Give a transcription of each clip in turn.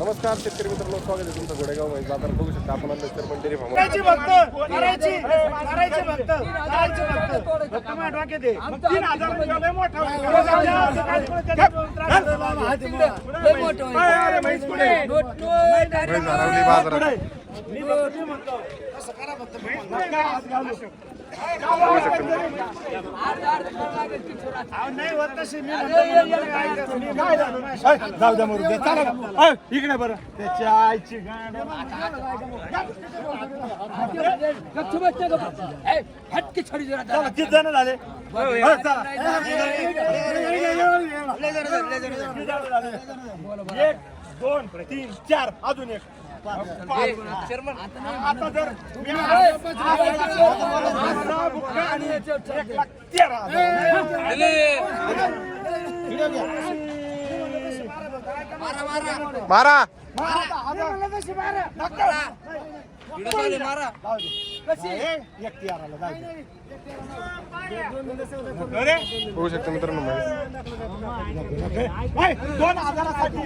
नमस्कार शेतकरी मित्रांनो, स्वागत आहे तुमचं घोडेगाव मध्ये. बाजार बघू शकता आपण आता चर्मन डेअरी फार्म. करायची फक्त माझ्या डोक्यात आहे. 3000 रुपये लय मोठा होईल. हरवली बाजारात मी म्हणतो असं करा फक्त बघू शकता नाही होत तशी मी जाऊ द्या मरू द्या चला इकडे बरं त्याच्या आईची किती जण झाले 1 2 3 4 अजून एक आता जर मारा बघू शकता मित्रांनो. 2000साठी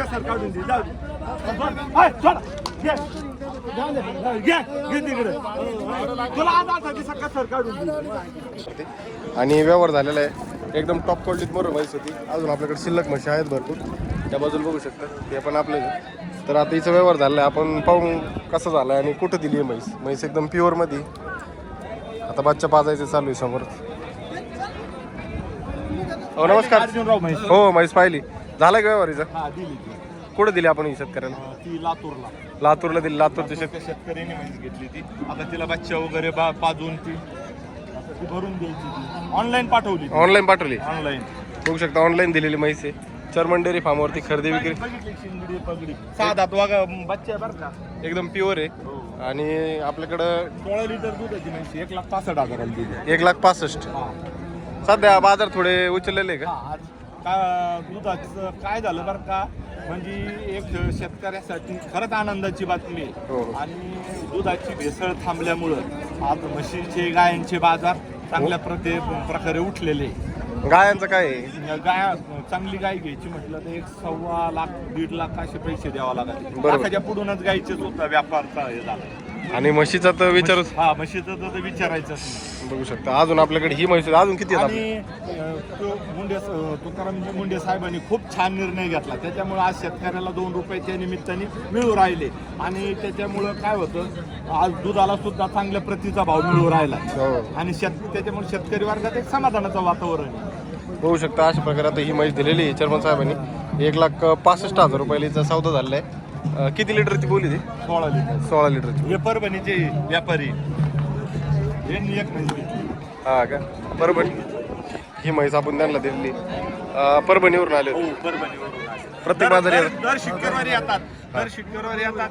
सर काढून दे जाऊ सर काढून दे. आणि व्यवहार झालेला आहे एकदम टॉप क्वालिटीत मोर म्हैस होती. अजून आपल्याकडे शिल्लक म्हशी आहेत भरपूर, त्या बाजूला बघू शकता ते पण आपले. तर आता हिचा व्यवहार झाला आहे, आपण पाहू कसं झालं आणि कुठं दिली आहे म्हैस. म्हैस एकदम प्युअरमध्ये. आता बच्चा पाजायचं चालू आहे समोर. हो नमस्कार. हो म्हैस पाहिली. झाला का व्यवहार हिचा? कुठं दिली आपण ही शेतकऱ्याला? ती लातूरला दिली. लातूरच्या शेतकऱ्यांनी म्हैस घेतली ती. आता तिला बच्चा वगैरे पाजून ती भरून द्यायची. ऑनलाईन पाठवली. ऑनलाईन पाठवली. ऑनलाईन बघू शकता ऑनलाईन दिलेली म्हैस आहे. चर्मन डेअरी फार्मवरती खरेदी विक्री. शिंगडी पगडी 6 वागा बच्चा बरं का, एकदम प्युअर आहे. आणि आपल्याकडं 16 लिटर दूधाची म्हैस 1,65,000 दिली. 1,65,000. सध्या बाजार थोडे उचललेले का? आज का दुधाचं काय झालं बरं का, म्हणजे एक शेतकऱ्यासाठी खरंच आनंदाची बातमी हो. आहे. आणि दुधाची भेसळ थांबल्यामुळं आज म्हशींचे गायांचे बाजार चांगल्या प्रकारे उठलेले. गायांचं काय आहे? गाय चांगली गाय घ्यायची म्हटलं तर 1.25 लाख 1.5 लाख असे पैसे द्यावा लागतात. बरोबर. लाखाच्या पुढूनच गायचे सुद्धा व्यापारचा हे झाला. आणि म्हशीचा तर विचारच. हा म्हशीचं तर विचारायचंच नाही. बघू शकता अजून आपल्याकडे ही म्हैस अजून किती आहेत आणि तुकारामजी मुंडे साहेबांनी खूप छान निर्णय घेतला. त्याच्यामुळे आज शेतकऱ्याला 2 रुपयाच्या निमित्ताने मिळू राहिले. आणि त्याच्यामुळं काय होतं, आज दुधाला सुद्धा चांगल्या प्रतीचा भाव मिळू राहिला. हो. आणि त्याच्यामुळे शेतकरी वर्गात एक समाधानाचं वातावरण आहे. बघू शकता अशा प्रकारे आता ही म्हैस दिलेली आहे चेअरमन साहेबांनी. 1,65,000 रुपयाचा सौदा झालेला आहे. किती लिटरची बोली ती? 16 लिटर. 16 लिटरची. हे परभणीचे व्यापारी यांनी एक म्हैस घेतली. हा का? परभणी. ही म्हैस आपण त्यांना दिलेली. परभणीवरून आले होते. परभणीवरून प्रत्येक बाजारी दर शुक्रवारी येतात.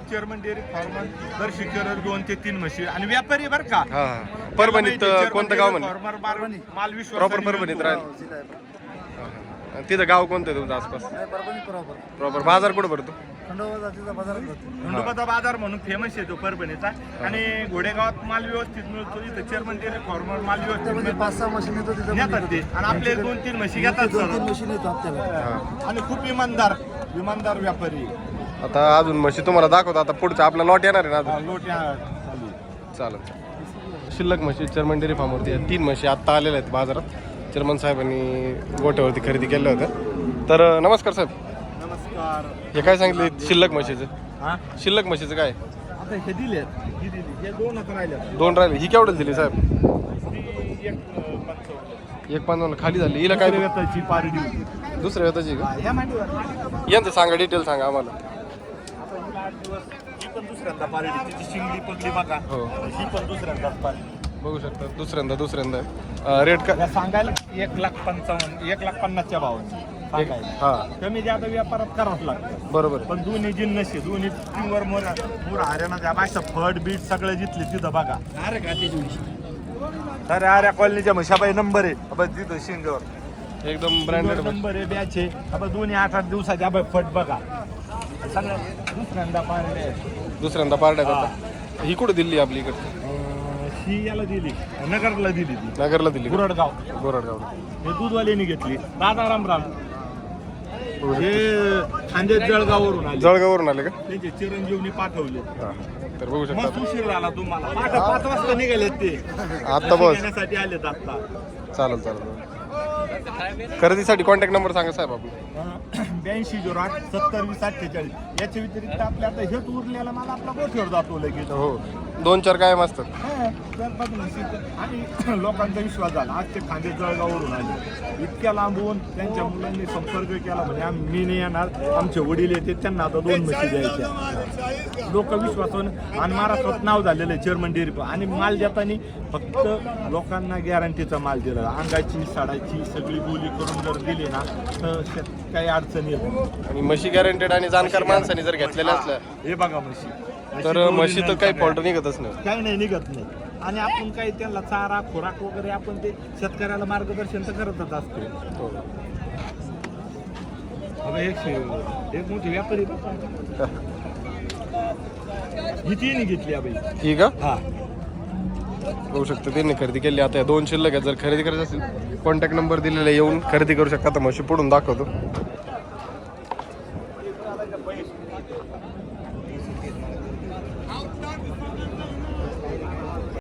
चेअरमन डेअरी फार्म दर शुक्रवारी 2 ते 3 म्हशी आणि व्यापारी बरं का. हा. परभणीत कोणतं गाव म्हणे? माल विश्वास प्रॉपर परभणीत राहील. तिथं गाव कोणतं आहे तुमचं आसपास? प्रॉपर. बाजार कुठं भरतो? खंडोबाचा बाजार म्हणून फेमस आहे तो परभणीचा. आणि घोडेगावात माल व्यवस्थित मिळतो. इथं चेअरमन डेअरी फार्मर माल व्यवस्थित 5-6 मशीन येतो तिथे नेतात ते. आणि आपले 2-3 म्हशी घेतात मशीन येतो आपल्याला. आणि खूप इमानदार व्यापारी. आता अजून म्हशी तुम्हाला दाखवतो. आता पुढचा आपला लॉट येणार आहे ना अजून. लोट्या चालेल. शिल्लक म्हशी चेअरमन डेअरी फार्मवरती 3 म्हशी आत्ता आलेल्या आहेत बाजारात. चेअरमन साहेबांनी गोठ्यावरती खरेदी केलं होतं. तर नमस्कार साहेब. नमस्कार. हे काय सांगितले शिल्लक म्हशीचं? हा शिल्लक म्हशीचं काय? आता हे दिले हे 2 राहिले. 2 राहिले. ही केवढं दिली साहेब? 1.55 खाली झाली. हिला काय व्यताची पारडी होती. दुसऱ्या वेताची का? या मांडीवर यांचं सांगा, डिटेल सांगा आम्हाला. ही पण दुसऱ्यांदा पारडी. तिची शिंगडी पगली बघा. हो. ही पण दुसऱ्यांदाच पारडी. बघू शकता दुसऱ्यांदा रेट का या सांगायला 1,55,000 1,50,000च्या भावाने सांगायला. हा कमी जादा व्यापारात करावंच लागतं. बरोबर. पण दोन्ही जिन्नस आहे. दोन्ही टीमवर मोर हरियाणा त्या बायचा फट बीट सगळं जिथले तिथं बघा. अरे अरे कॉलनीच्या म्हशाबाई नंबर आहे. आपण तिथं शिंगावर एकदम ब्रँडेड नंबर आहे. बॅच आहे. आपण दोन्ही 8-8 दिवसाच्या फट बघा. सगळं दुसऱ्यांदा पारडे. दुसऱ्यांदा पार्ट्यात होता. ही कुठे दिली आपली इकडे? ही याला दिली, नगरला दिली ती, नगरला दिली का? गुरडगाव. गोरडगावला. हे दूधवाल्याने घेतली. दादा रामराम. हे खांदे जळगाववरून आले, जळगाववरून आले का? त्यांचे चिरंजीवनी पाठवले. हा. तर बघू शकता मस्त उशीर झाला तुम्हाला. 5 वाजता निघालेत ते, आता बस. घेण्यासाठी आलेत आता. चालेल चालेल. खरेदीसाठी कॉन्टॅक्ट नंबर सांगा साहेब आपला. 8208 70 20 48. याच्या व्यतिरिक्त आपल्या आता हेच उरलेला मला आपला गोठ्यावर जातो लगेच. हो 2-4 कायम असतात. आणि लोकांचा विश्वास झाला. आज ते खांदे जळगाववरून आले, इतक्या लांबून त्यांच्या मुलांनी संपर्क केला म्हणजे मी नाही येणार, आमचे वडील येते, त्यांना आता 2 म्हशी द्यायच्या. लोक विश्वासाने आणि महाराष्ट्रात नाव झालेलं आहे चेअरमन डेअरी. आणि माल देताना फक्त लोकांना गॅरंटीचा माल दिला. अंगाची साडाची सगळी बोली करून जर दिली ना तर काही अडचणी येत नाही. आणि म्हशी गॅरंटेड आणि जाणकार माणसाने जर घेतलेल्या असल्या हे बघा म्हशी, तर म्हशी तर काही फॉल्ट निघतच नाही. काही नाही निघत नाही. आणि आपण काही त्यांना चारा खुराक वगैरे आपण ते शेतकऱ्याला मार्गदर्शन तर करतच असतो. हो. एक मोठी व्यापारी ही तिने घेतली बाई. ही का? हा, बघू शकता त्यांनी खरेदी केली. आता 2 शिल्लक आहेत. जर खरेदी करायची असेल कॉन्टॅक्ट नंबर दिलेला आहे, येऊन खरेदी करू शकता. आता म्हशी पुढून दाखवतो.